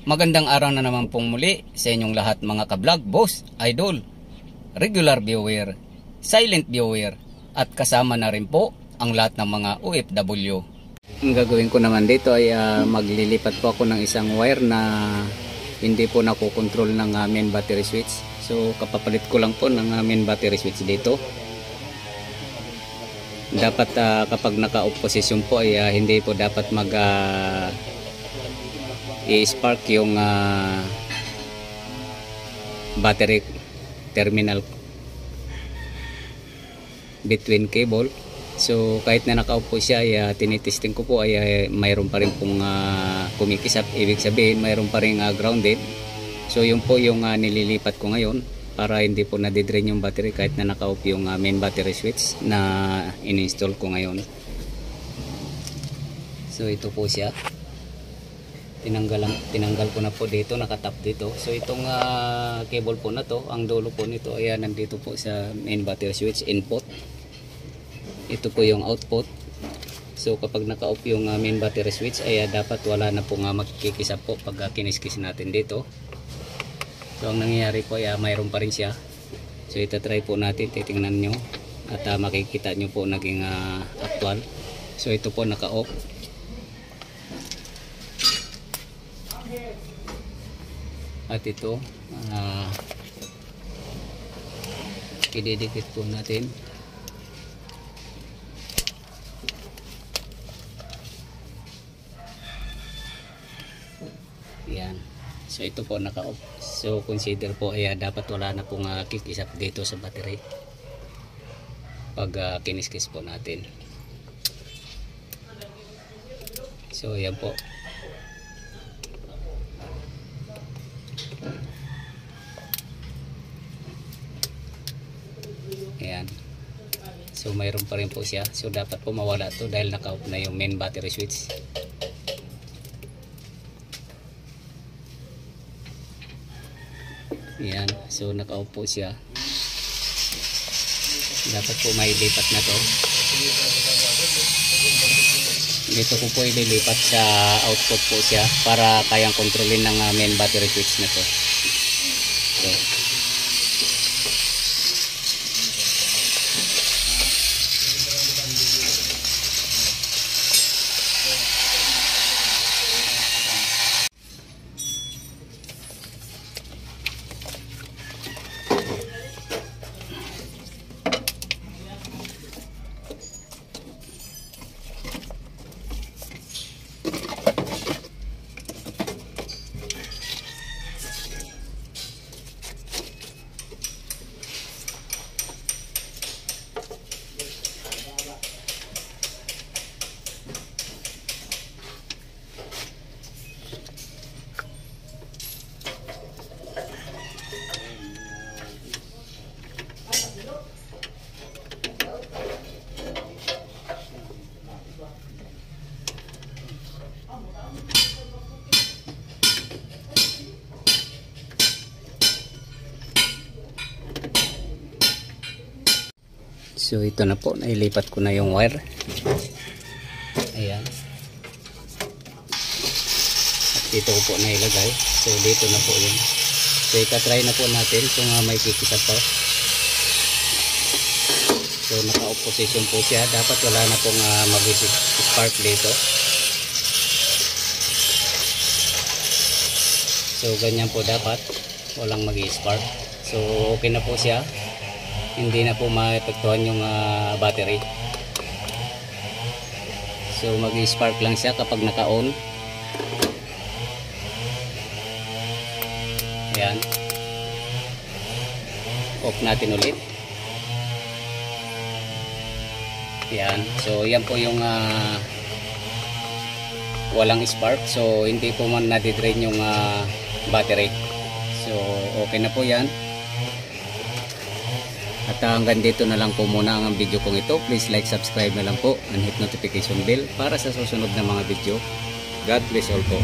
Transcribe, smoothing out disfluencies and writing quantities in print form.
Magandang araw na naman pong muli sa inyong lahat mga ka-vlog, boss, idol, regular viewer, silent viewer, at kasama na rin po ang lahat ng mga OFW. Ang gagawin ko naman dito ay maglilipat po ako ng isang wire na hindi po nakokontrol ng main battery switch. So kapapalit ko lang po ng main battery switch dito. Dapat kapag naka-off position po ay hindi po dapat i-spark yung battery terminal between cable. So kahit na naka-off po siya ay tinitesting ko po ay mayroon pa rin pong kumikisap, ibig sabihin mayroon pa rin grounded. So yun po yung nililipat ko ngayon para hindi po nadidrain yung battery kahit na naka-off yung main battery switch na in-install ko ngayon. So ito po siya, tinanggal ko na po dito, nakatap dito. So itong cable po na to, ang dulo po nito ay nandito po sa main battery switch input. Ito po yung output. So kapag naka-off yung main battery switch ay dapat wala na po magkikisap po pag kiniskis natin dito. So ang nangyayari po ay mayroon pa rin siya. So itatry po natin, titingnan nyo at makikita nyo po naging actual. So ito po naka-off. At ito ididikit po natin. Yan. So ito po naka-off. So consider po ay dapat wala na pong kikisap dito sa battery pag kiniskis po natin. So yan po. Ayan. So mayroon pa rin po siya. So dapat po mawala to dahil naka-off na yung main battery switch. Ayan. So naka-off po siya. Dapat po may lipat na to. Dito ko po ililipat sa output po siya para kayang kontrolin ng main battery switch na to. So So ito na po, nailipat ko na yung wire. Ayan. At dito ko po nailagay. So dito na po yun. So itatry na po natin kung may kikisap pa. So naka-off position po siya. Dapat wala na pong mag-spark dito. So ganyan po dapat. Walang mag-spark. So okay na po siya. Hindi na po maepektuhan yung battery. So mag-spark lang siya kapag naka-on. Ayan. Off natin ulit. Ayan. So yan po yung walang spark. So hindi po man nadidrain yung battery. So okay na po yan. At hanggang dito na lang po muna ang video kong ito. Please like, subscribe na lang po and hit notification bell para sa susunod na mga video. God bless all po.